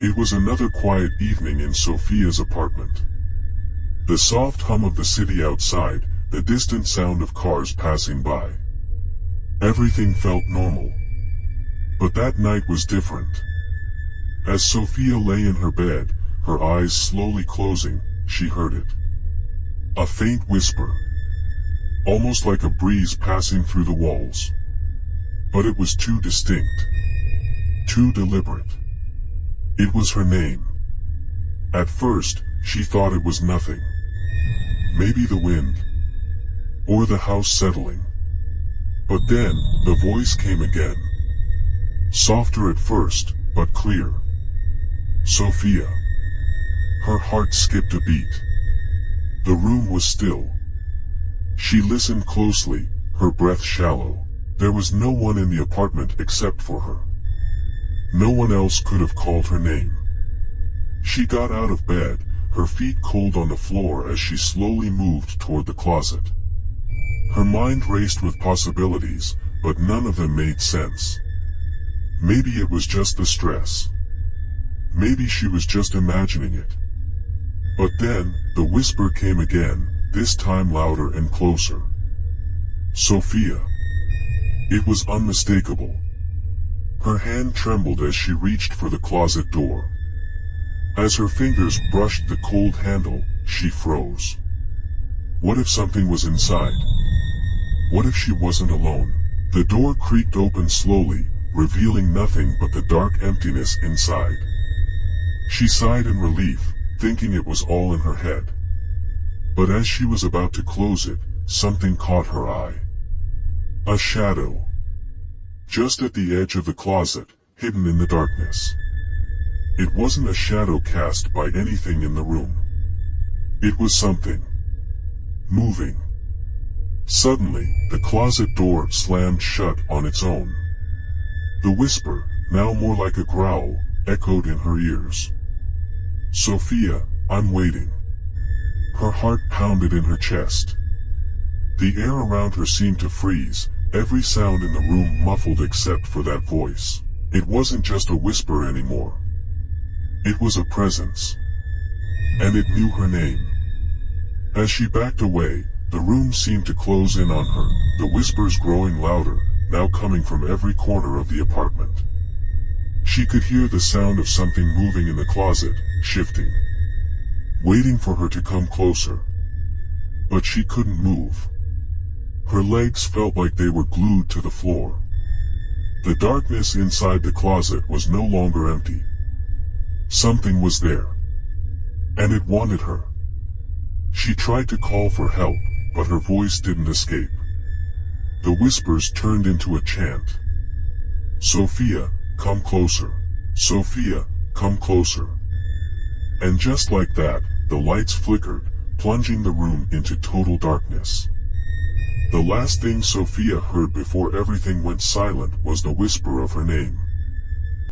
It was another quiet evening in Sophia's apartment. The soft hum of the city outside, the distant sound of cars passing by. Everything felt normal. But that night was different. As Sophia lay in her bed, her eyes slowly closing, she heard it. A faint whisper. Almost like a breeze passing through the walls. But it was too distinct. Too deliberate. It was her name. At first, she thought it was nothing. Maybe the wind. Or the house settling. But then, the voice came again. Softer at first, but clear. Sophia. Her heart skipped a beat. The room was still. She listened closely, her breath shallow. There was no one in the apartment except for her. No one else could have called her name. She got out of bed, her feet cold on the floor as she slowly moved toward the closet. Her mind raced with possibilities, but none of them made sense. Maybe it was just the stress. Maybe she was just imagining it. But then, the whisper came again, this time louder and closer. Sophia. It was unmistakable. Her hand trembled as she reached for the closet door. As her fingers brushed the cold handle, she froze. What if something was inside? What if she wasn't alone? The door creaked open slowly, revealing nothing but the dark emptiness inside. She sighed in relief, thinking it was all in her head. But as she was about to close it, something caught her eye. A shadow. Just at the edge of the closet, hidden in the darkness. It wasn't a shadow cast by anything in the room. It was something. Moving. Suddenly, the closet door slammed shut on its own. The whisper, now more like a growl, echoed in her ears. Sophia, I'm waiting. Her heart pounded in her chest. The air around her seemed to freeze, every sound in the room muffled except for that voice. It wasn't just a whisper anymore. It was a presence. And it knew her name. As she backed away, the room seemed to close in on her, the whispers growing louder, now coming from every corner of the apartment. She could hear the sound of something moving in the closet, shifting. Waiting for her to come closer. But she couldn't move. Her legs felt like they were glued to the floor. The darkness inside the closet was no longer empty. Something was there. And it wanted her. She tried to call for help, but her voice didn't escape. The whispers turned into a chant. Sophia, come closer. Sophia, come closer. And just like that, the lights flickered, plunging the room into total darkness. The last thing Sophia heard before everything went silent was the whisper of her name.